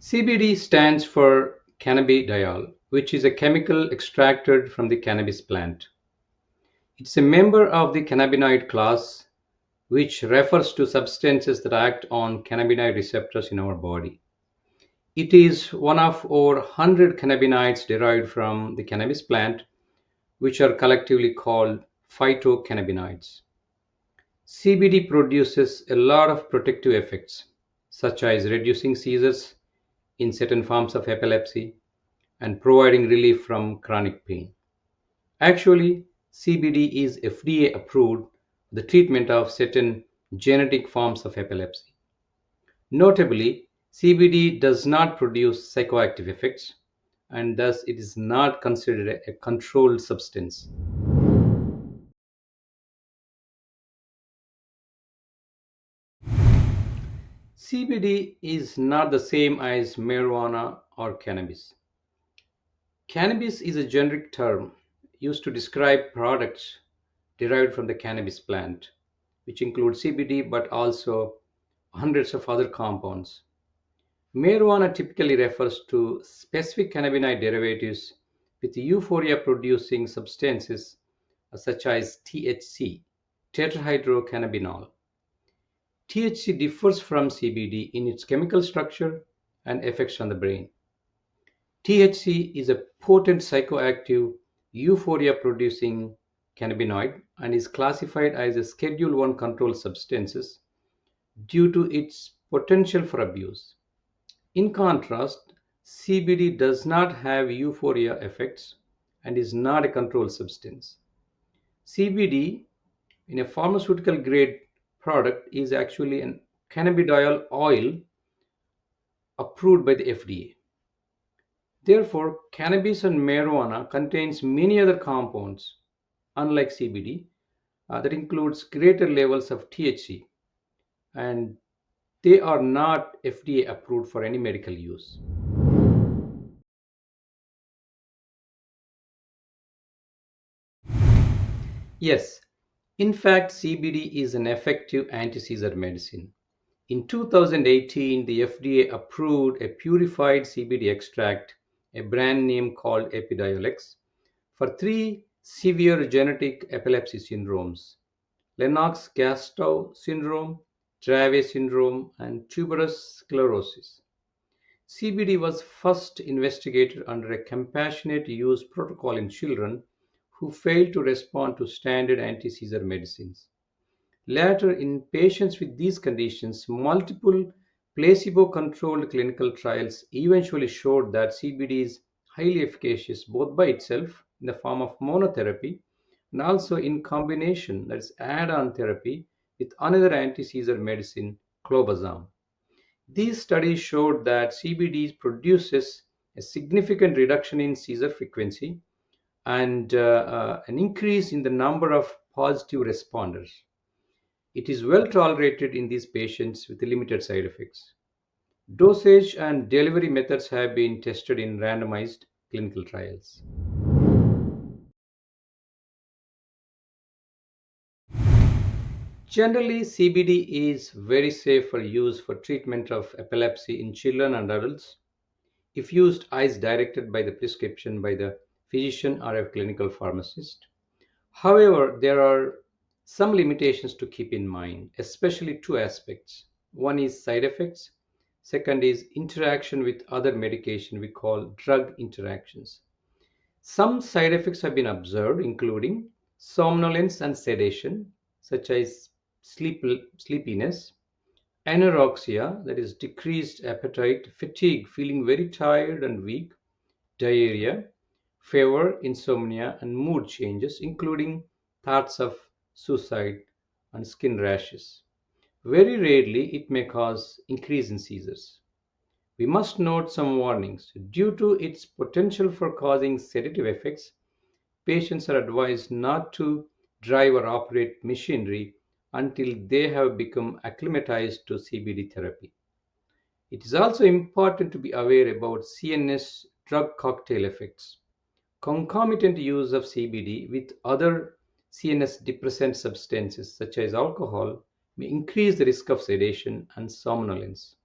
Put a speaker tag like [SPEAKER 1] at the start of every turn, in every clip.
[SPEAKER 1] CBD stands for cannabidiol, which is a chemical extracted from the cannabis plant. It's a member of the cannabinoid class, which refers to substances that act on cannabinoid receptors in our body. It is one of over 100 cannabinoids derived from the cannabis plant, which are collectively called phytocannabinoids. CBD produces a lot of protective effects, such as reducing seizures in certain forms of epilepsy and providing relief from chronic pain. Actually, CBD is FDA approved for the treatment of certain genetic forms of epilepsy. Notably, CBD does not produce psychoactive effects and thus it is not considered a controlled substance. CBD is not the same as marijuana or cannabis. Cannabis is a generic term used to describe products derived from the cannabis plant, which include CBD but also hundreds of other compounds. Marijuana typically refers to specific cannabinoid derivatives with euphoria producing substances such as THC, tetrahydrocannabinol. THC differs from CBD in its chemical structure and effects on the brain. THC is a potent psychoactive euphoria producing cannabinoid and is classified as a Schedule 1 controlled substance due to its potential for abuse. In contrast, CBD does not have euphoria effects and is not a controlled substance. CBD in a pharmaceutical grade product is actually an cannabidiol oil approved by the FDA. Therefore, cannabis and marijuana contains many other compounds, unlike CBD, that includes greater levels of THC, and they are not FDA approved for any medical use. Yes, in fact, CBD is an effective anti-seizure medicine. In 2018, the FDA approved a purified CBD extract, a brand name called Epidiolex, for three severe genetic epilepsy syndromes: Lennox-Gastaut syndrome, Dravet syndrome, and tuberous sclerosis. CBD was first investigated under a compassionate use protocol in children who failed to respond to standard anti-seizure medicines. Later, in patients with these conditions, multiple placebo-controlled clinical trials eventually showed that CBD is highly efficacious both by itself in the form of monotherapy and also in combination, that is add-on therapy, with another anti-seizure medicine, clobazam. These studies showed that CBD produces a significant reduction in seizure frequency and an increase in the number of positive responders. It is well tolerated in these patients with limited side effects. Dosage and delivery methods have been tested in randomized clinical trials. Generally, CBD is very safe for use for treatment of epilepsy in children and adults if used as directed by the prescription by the physician or a clinical pharmacist. However, there are some limitations to keep in mind, especially two aspects. One is side effects, second is interaction with other medication we call drug interactions. Some side effects have been observed, including somnolence and sedation, such as sleepiness, anorexia, that is decreased appetite, fatigue, feeling very tired and weak, diarrhea, fever, insomnia, and mood changes, including thoughts of suicide and skin rashes. Very rarely, it may cause increase in seizures. We must note some warnings. Due to its potential for causing sedative effects, patients are advised not to drive or operate machinery until they have become acclimatized to CBD therapy. It is also important to be aware about CNS drug cocktail effects. Concomitant use of CBD with other CNS depressant substances such as alcohol may increase the risk of sedation and somnolence.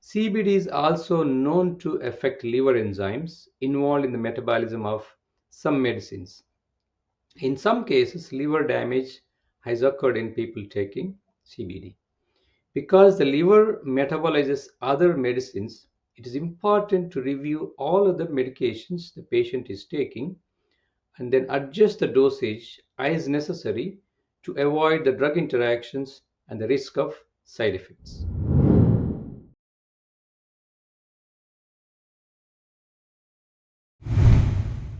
[SPEAKER 1] CBD is also known to affect liver enzymes involved in the metabolism of some medicines. In some cases, liver damage has occurred in people taking CBD. Because the liver metabolizes other medicines, it is important to review all other medications the patient is taking and then adjust the dosage as necessary to avoid the drug interactions and the risk of side effects.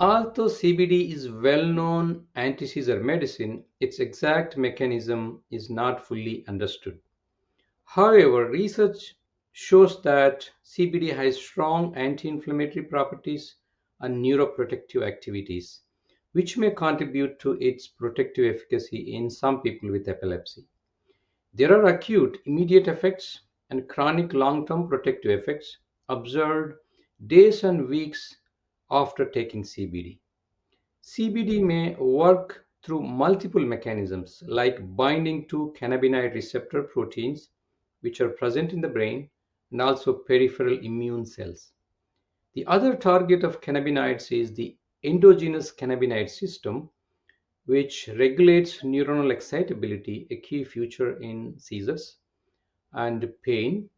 [SPEAKER 1] Although CBD is well-known anti-seizure medicine, its exact mechanism is not fully understood. However, research shows that CBD has strong anti-inflammatory properties and neuroprotective activities, which may contribute to its protective efficacy in some people with epilepsy. There are acute, immediate effects and chronic long-term protective effects observed days and weeks after taking CBD. CBD may work through multiple mechanisms like binding to cannabinoid receptor proteins, which are present in the brain, and also peripheral immune cells. The other target of cannabinoids is the endogenous cannabinoid system, which regulates neuronal excitability, a key feature in seizures, and pain,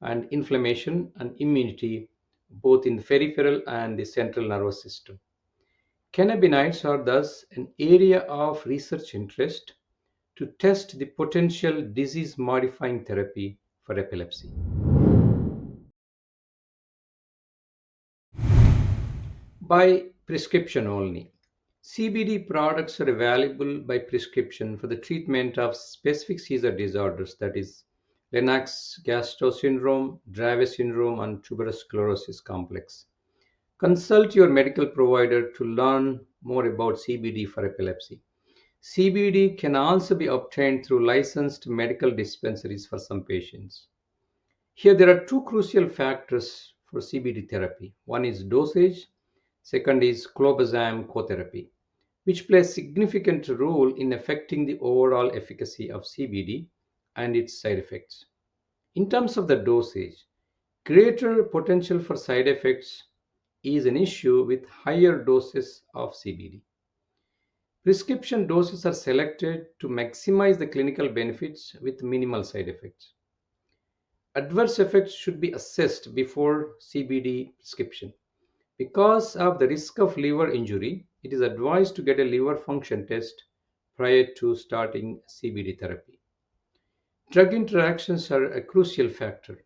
[SPEAKER 1] and inflammation and immunity, both in the peripheral and the central nervous system. Cannabinoids are thus an area of research interest to test the potential disease modifying therapy for epilepsy. By prescription only. CBD products are available by prescription for the treatment of specific seizure disorders, that is, Lennox-Gastaut syndrome, Dravet syndrome, and tuberous sclerosis complex. Consult your medical provider to learn more about CBD for epilepsy. CBD can also be obtained through licensed medical dispensaries for some patients. Here, there are two crucial factors for CBD therapy. One is dosage, second is clobazam co-therapy, which play a significant role in affecting the overall efficacy of CBD and its side effects. In terms of the dosage, greater potential for side effects is an issue with higher doses of CBD. Prescription doses are selected to maximize the clinical benefits with minimal side effects. Adverse effects should be assessed before CBD prescription. Because of the risk of liver injury, it is advised to get a liver function test prior to starting CBD therapy. Drug interactions are a crucial factor.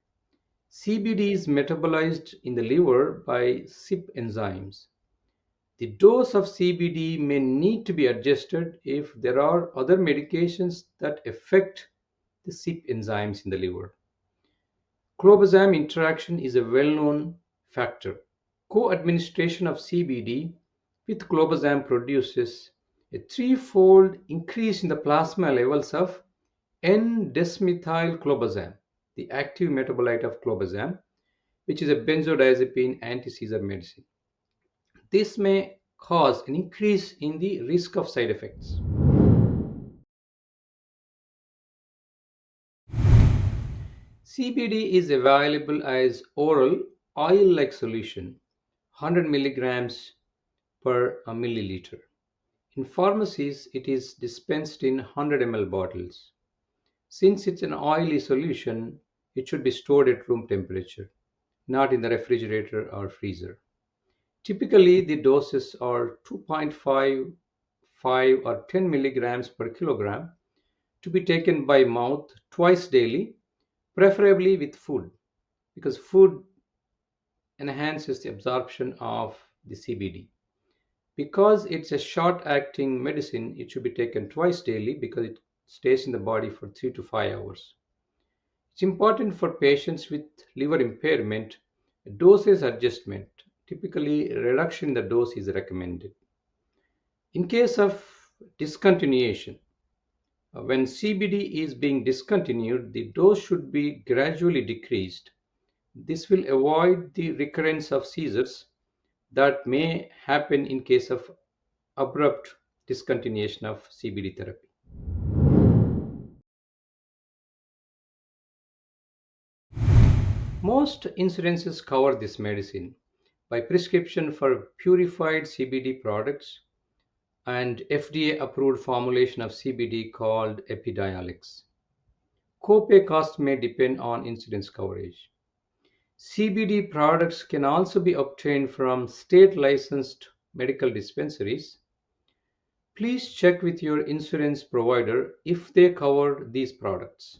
[SPEAKER 1] CBD is metabolized in the liver by CYP enzymes. The dose of CBD may need to be adjusted if there are other medications that affect the CYP enzymes in the liver. Clobazam interaction is a well-known factor. Co-administration of CBD with clobazam produces a threefold increase in the plasma levels of N-desmethylclobazam, the active metabolite of clobazam, which is a benzodiazepine anti-seizure medicine. This may cause an increase in the risk of side effects. CBD is available as oral oil-like solution, 100 milligrams per milliliter. In pharmacies, it is dispensed in 100 ml bottles. Since it's an oily solution, it should be stored at room temperature, not in the refrigerator or freezer. Typically, the doses are 2.5, 5, or 10 milligrams per kilogram to be taken by mouth twice daily, preferably with food, because food enhances the absorption of the CBD. Because it's a short acting medicine, it should be taken twice daily because it stays in the body for 3 to 5 hours. It's important for patients with liver impairment, a dosage adjustment, typically reduction in the dose is recommended. In case of discontinuation, when CBD is being discontinued, the dose should be gradually decreased. This will avoid the recurrence of seizures that may happen in case of abrupt discontinuation of CBD therapy. Most insurances cover this medicine by prescription for purified CBD products and FDA approved formulation of CBD called Epidiolex. Copay costs may depend on insurance coverage. CBD products can also be obtained from state licensed medical dispensaries. Please check with your insurance provider if they cover these products.